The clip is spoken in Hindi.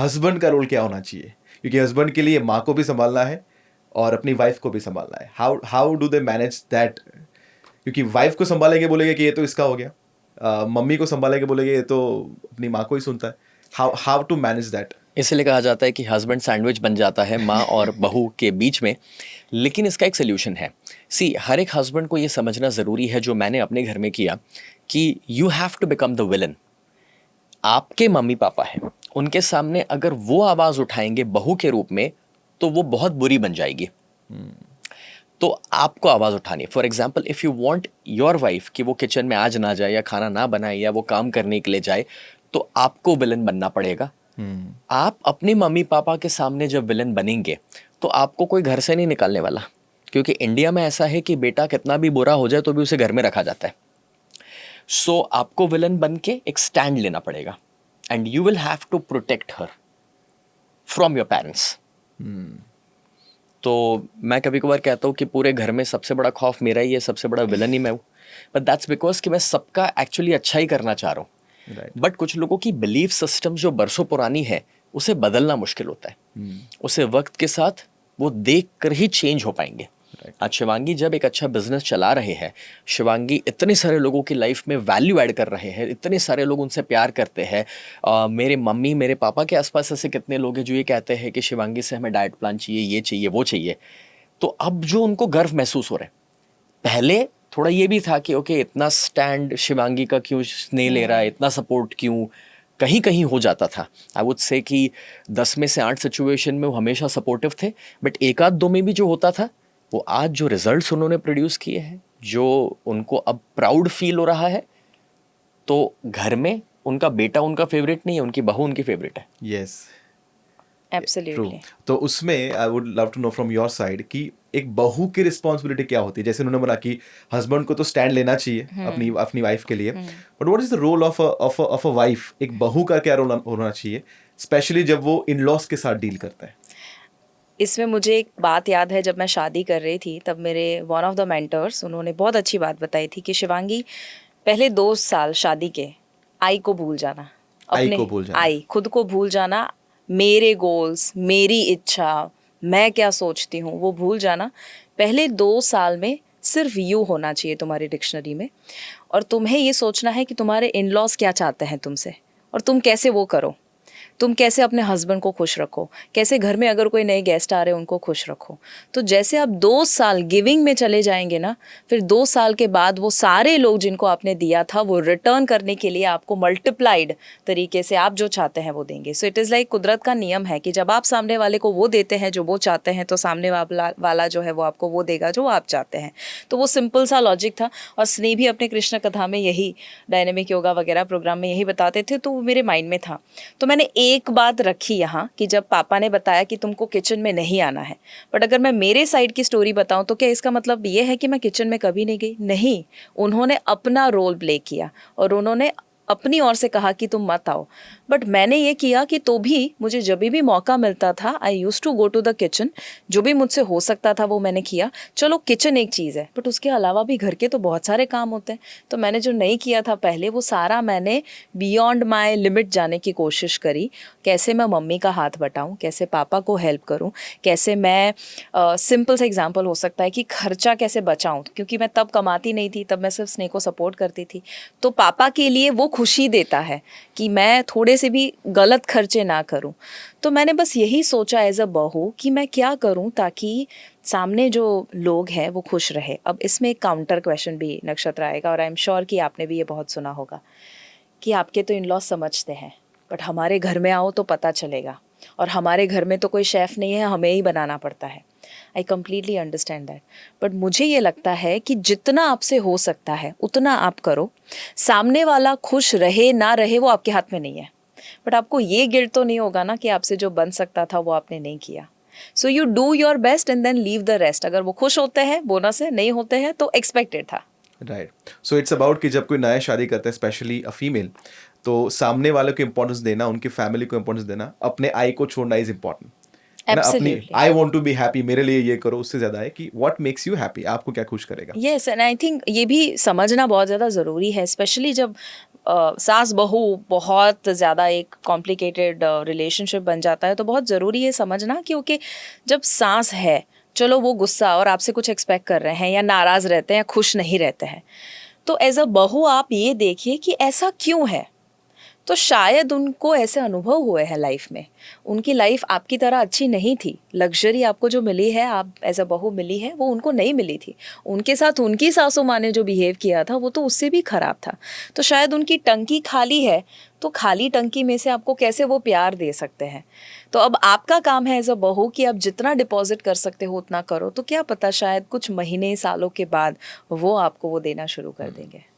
हस्बैंड का रोल क्या होना चाहिए, क्योंकि हस्बैंड के लिए माँ को भी संभालना है और अपनी वाइफ को भी संभालना है. How do they manage that? क्योंकि वाइफ को संभालेंगे बोलेंगे कि ये तो इसका हो गया, मम्मी को संभालेंगे बोलेंगे ये तो अपनी माँ को ही सुनता है. How to manage that? इसलिए कहा जाता है कि हस्बैंड सैंडविच बन जाता है माँ और बहू के बीच में, लेकिन इसका एक सोल्यूशन है. सी, हर एक हस्बैंड को ये समझना ज़रूरी है, जो मैंने अपने घर में किया, कि you have to become the villain. आपके मम्मी पापा हैं, उनके सामने अगर वो आवाज़ उठाएंगे बहू के रूप में, तो वो बहुत बुरी बन जाएगी. तो आपको आवाज़ उठानी है. For example, if you want your wife कि वो किचन में आज ना जाए या खाना ना बनाए या वो काम करने के लिए जाए, तो आपको विलन बनना पड़ेगा. आप अपने मम्मी पापा के सामने जब विलन बनेंगे, तो आपको कोई घर से नहीं निकालने वाला, क्योंकि इंडिया में ऐसा है कि बेटा कितना भी बुरा हो जाए तो भी उसे घर में रखा जाता है. सो आपको विलन बन के एक स्टैंड लेना पड़ेगा, and you will have to protect her from your parents. तो मैं कभी कभार कहता हूँ कि पूरे घर में सबसे बड़ा खौफ मेरा ही है, सबसे बड़ा विलन ही मैं हूँ. बट दैट्स बिकॉज कि मैं सबका एक्चुअली अच्छा ही करना चाह रहा हूँ. बट कुछ लोगों की बिलीफ सिस्टम जो बरसों पुरानी है, उसे बदलना मुश्किल होता है. उसे वक्त के साथ वो देख कर ही चेंज हो पाएंगे. आज शिवांगी जब एक अच्छा बिजनेस चला रहे हैं, शिवांगी इतने सारे लोगों की लाइफ में वैल्यू ऐड कर रहे हैं, इतने सारे लोग उनसे प्यार करते हैं. मेरे मम्मी मेरे पापा के आसपास ऐसे कितने लोग हैं जो ये कहते हैं कि शिवांगी से हमें डाइट प्लान चाहिए, ये चाहिए, वो चाहिए. तो अब जो उनको गर्व महसूस हो रहा है, पहले थोड़ा ये भी था कि ओके, इतना स्टैंड शिवांगी का क्यों नहीं ले रहा है, इतना सपोर्ट क्यों, कहीं कहीं हो जाता था. आई वुड से कि 10 में से 8 सिचुएशन में वो हमेशा सपोर्टिव थे, बट एक आध दो में भी जो होता था, वो आज जो रिजल्ट्स उन्होंने प्रोड्यूस किए हैं, जो उनको अब प्राउड फील हो रहा है, तो घर में उनका बेटा उनका फेवरेट नहीं है, उनकी बहू उनकी फेवरेट है. Yes, absolutely. तो उसमें I would love to know from your side कि एक बहू की रिस्पॉन्सिबिलिटी क्या होती है. जैसे उन्होंने बोला कि हस्बैंड को तो स्टैंड लेना चाहिए अपनी वाइफ के लिए, but what is the role of a wife? एक बहू का क्या रोल होना चाहिए, स्पेशली जब वो इन लॉस के साथ डील करता है? इसमें मुझे एक बात याद है, जब मैं शादी कर रही थी तब मेरे वन ऑफ द मेंटर्स, उन्होंने बहुत अच्छी बात बताई थी कि शिवांगी, पहले 2 साल शादी के आई को भूल जाना, आई खुद को भूल जाना, मेरे गोल्स, मेरी इच्छा, मैं क्या सोचती हूँ वो भूल जाना. पहले 2 साल में सिर्फ यू होना चाहिए तुम्हारी डिक्शनरी में, और तुम्हें ये सोचना है कि तुम्हारे इन लॉज क्या चाहते हैं तुमसे, और तुम कैसे वो करो. तुम कैसे अपने हस्बैंड को खुश रखो, कैसे घर में अगर कोई नए गेस्ट आ रहे हैं उनको खुश रखो. तो जैसे आप 2 साल गिविंग में चले जाएंगे ना, फिर 2 साल के बाद वो सारे लोग जिनको आपने दिया था, वो रिटर्न करने के लिए आपको मल्टीप्लाइड तरीके से आप जो चाहते हैं वो देंगे. सो इट इज़ लाइक कुदरत का नियम है कि जब आप सामने वाले को वो देते हैं जो वो चाहते हैं, तो सामने वाला जो है वो आपको वो देगा जो आप चाहते हैं. तो वो सिंपल सा लॉजिक था. और स्नेह भी अपने कृष्ण कथा में यही, डायनेमिक योगा वगैरह प्रोग्राम में यही बताते थे, तो वो मेरे माइंड में था. तो मैंने एक बात रखी यहाँ कि जब पापा ने बताया कि तुमको किचन में नहीं आना है, बट अगर मैं मेरे साइड की स्टोरी बताऊं तो क्या इसका मतलब ये है कि मैं किचन में कभी नहीं गई? नहीं, उन्होंने अपना रोल प्ले किया और उन्होंने अपनी ओर से कहा कि तुम मत आओ. बट मैंने ये किया कि तो भी मुझे जब भी मौका मिलता था, I used to go to the kitchen. जो भी मुझसे हो सकता था वो मैंने किया. चलो किचन एक चीज़ है, बट उसके अलावा भी घर के तो बहुत सारे काम होते हैं. तो मैंने जो नहीं किया था पहले, वो सारा मैंने बियॉन्ड माई लिमिट जाने की कोशिश करी. कैसे मैं मम्मी का हाथ बटाऊँ, कैसे पापा को हेल्प करूँ, कैसे मैं सिंपल सा एग्जाम्पल हो सकता है कि खर्चा कैसे बचाऊँ, क्योंकि मैं तब कमाती नहीं थी, तब मैं सिर्फ स्नेह को सपोर्ट करती थी. तो पापा के लिए वो खुशी देता है कि मैं थोड़े से भी गलत खर्चे ना करूं. तो मैंने बस यही सोचा एज अ बहू कि मैं क्या करूं ताकि सामने जो लोग हैं वो खुश रहे. अब इसमें एक काउंटर क्वेश्चन भी नक्षत्र आएगा, और आई एम श्योर कि आपने भी ये बहुत सुना होगा कि आपके तो इन लॉज समझते हैं, बट हमारे घर में आओ तो पता चलेगा, और हमारे घर में तो कोई शेफ़ नहीं है, हमें ही बनाना पड़ता है. I completely understand that. But मुझे ये लगता है कि जितना आपसे हो सकता है उतना आप करो. सामने वाला खुश रहे ना रहे वो आपके हाथ में नहीं है, बट आपको ये गिल्ट तो नहीं होगा ना कि आपसे जो बन सकता था वो आपने नहीं किया. So you do your best and then leave the rest. अगर वो खुश होते हैं बोनस है, नहीं होते हैं तो एक्सपेक्टेड था. राइट. सो इट्स अबाउट कि जब कोई नया शादी करता है, स्पेशली अ फीमेल, तो सामने वाले को इंपॉर्टेंस देना, उनकी फैमिली को इंपॉर्टेंस देना, अपने आई को छोड़ना इज इंपॉर्टेंट. अपनी I want to be happy, मेरे लिए ये करो, उससे ज्यादा है कि व्हाट मेक्स यू हैप्पी, आपको क्या खुश करेगा. यस, एंड आई थिंक ये भी समझना बहुत ज़्यादा ज़रूरी है, स्पेशली जब सास बहू बहुत ज़्यादा एक कॉम्प्लिकेटेड रिलेशनशिप बन जाता है, तो बहुत ज़रूरी है समझना कि ओके, जब सास है, चलो वो गुस्सा और आपसे कुछ एक्सपेक्ट कर रहे हैं या नाराज़ रहते हैं या खुश नहीं रहते हैं, तो एज अ बहू आप ये देखिए कि ऐसा क्यों है। तो शायद उनको ऐसे अनुभव हुए हैं लाइफ में, उनकी लाइफ आपकी तरह अच्छी नहीं थी, लग्जरी आपको जो मिली है, आप एज अ बहू मिली है, वो उनको नहीं मिली थी। उनके साथ उनकी सासू माँ ने जो बिहेव किया था वो तो उससे भी खराब था। तो शायद उनकी टंकी खाली है, तो खाली टंकी में से आपको कैसे वो प्यार दे सकते हैं। तो अब आपका काम है एज अ बहू कि आप जितना डिपॉजिट कर सकते हो उतना करो, तो क्या पता शायद कुछ महीने सालों के बाद वो आपको वो देना शुरू कर देंगे।